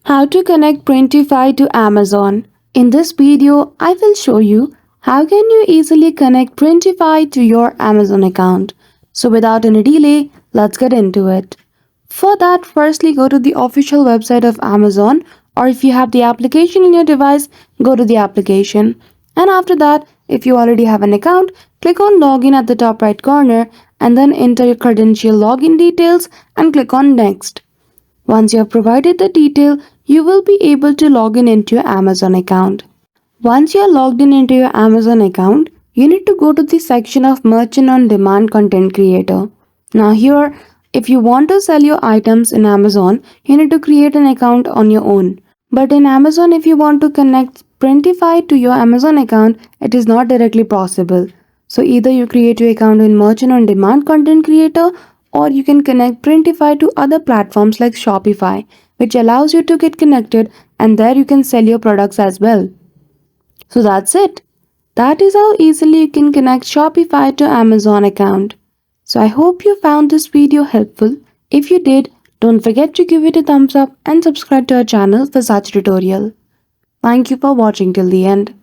How to connect Printify to Amazon. In this video, I will show you how can you easily connect Printify to your Amazon account. So without any delay, let's get into it. For that, firstly go to the official website of Amazon, or if you have the application in your device, go to the application. And after that, if you already have an account, click on login at the top right corner and then enter your credential login details and click on next. Once you have provided the detail, you will be able to log in into your Amazon account. Once you are logged in into your Amazon account, you need to go to the section of Merchant on Demand Content Creator. Now here, if you want to sell your items in Amazon, you need to create an account on your own. But in Amazon, if you want to connect Printify to your Amazon account, it is not directly possible. So either you create your account in Merchant on Demand Content Creator, or you can connect Printify to other platforms like Shopify, which allows you to get connected and there you can sell your products as well. So that's it. That is how easily you can connect Shopify to Amazon account. So I hope you found this video helpful. If you did, don't forget to give it a thumbs up and subscribe to our channel for such tutorial. Thank you for watching till the end.